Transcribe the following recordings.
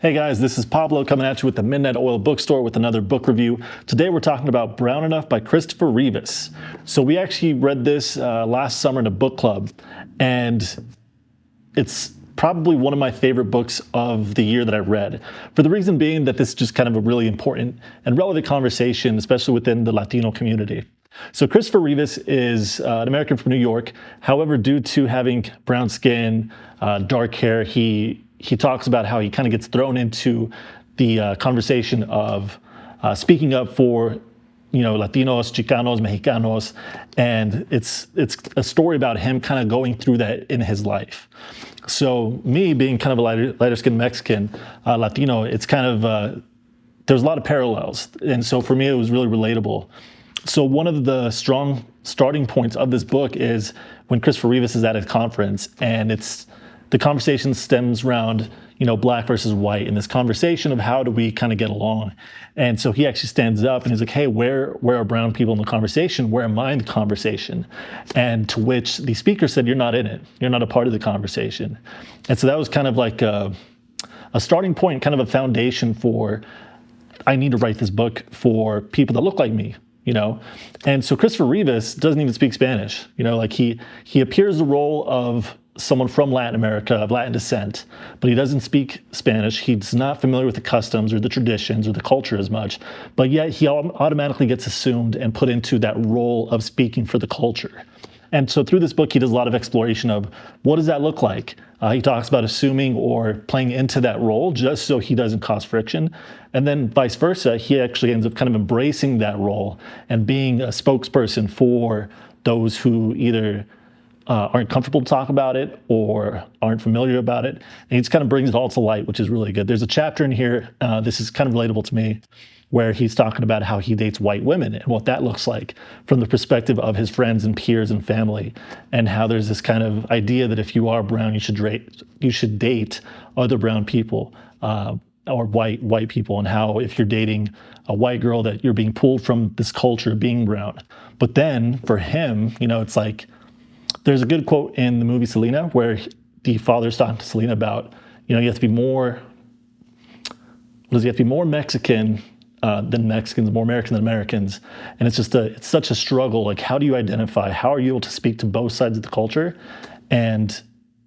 Hey guys, this is Pablo coming at you with the Midnight Oil Bookstore with another book review. Today we're talking about Brown Enough by Christopher Rivas. So we actually read this last summer in a book club, and it's probably one of my favorite books of the year that I read, for the reason being that this is just kind of a really important and relevant conversation, especially within the Latino community. So Christopher Rivas is an American from New York. However, due to having brown skin, dark hair, he talks about how he kind of gets thrown into the conversation of speaking up for, Latinos, Chicanos, Mexicanos, and it's a story about him kind of going through that in his life. So me being kind of a lighter skinned Mexican, Latino, it's kind of, there's a lot of parallels. And so for me, it was really relatable. So one of the strong starting points of this book is when Christopher Rivas is at a conference, and the conversation stems around, black versus white, and this conversation of how do we kind of get along. And so he actually stands up and he's like, hey, where are brown people in the conversation? Where am I in the conversation? And to which the speaker said, you're not in it. You're not a part of the conversation. And so that was kind of like a starting point, kind of a foundation for, I need to write this book for people that look like me. And so Christopher Rivas doesn't even speak Spanish. He appears the role of someone from Latin America, of Latin descent, but he doesn't speak Spanish. He's not familiar with the customs or the traditions or the culture as much, but yet he automatically gets assumed and put into that role of speaking for the culture. And so through this book, he does a lot of exploration of what does that look like? He talks about assuming or playing into that role just so he doesn't cause friction. And then vice versa, he actually ends up kind of embracing that role and being a spokesperson for those who either aren't comfortable to talk about it or aren't familiar about it. And he just kind of brings it all to light, which is really good. There's a chapter in here, this is kind of relatable to me, where he's talking about how he dates white women and what that looks like from the perspective of his friends and peers and family, and how there's this kind of idea that if you are brown, you should date other brown people or white people, and how if you're dating a white girl that you're being pulled from this culture of being brown. But then for him, it's like, there's a good quote in the movie Selena where the father's talking to Selena about, you have to be more, Mexican than Mexicans, more American than Americans. And it's such a struggle. Like, how do you identify? How are you able to speak to both sides of the culture? And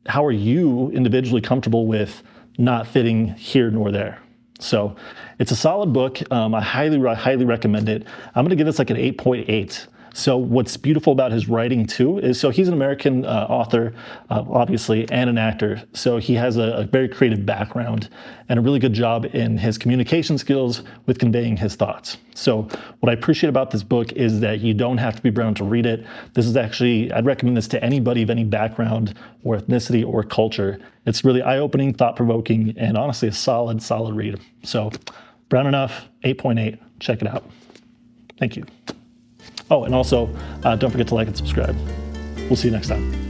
how are you individually comfortable with not fitting here nor there? So it's a solid book. I highly recommend it. I'm going to give this like an 8.8. So what's beautiful about his writing too is, so he's an American author, obviously, and an actor. So he has a very creative background and a really good job in his communication skills with conveying his thoughts. So what I appreciate about this book is that you don't have to be brown to read it. This is actually, I'd recommend this to anybody of any background or ethnicity or culture. It's really eye-opening, thought-provoking, and honestly a solid read. So Brown Enough, 8.8, check it out. Thank you. Oh, and also, don't forget to like and subscribe. We'll see you next time.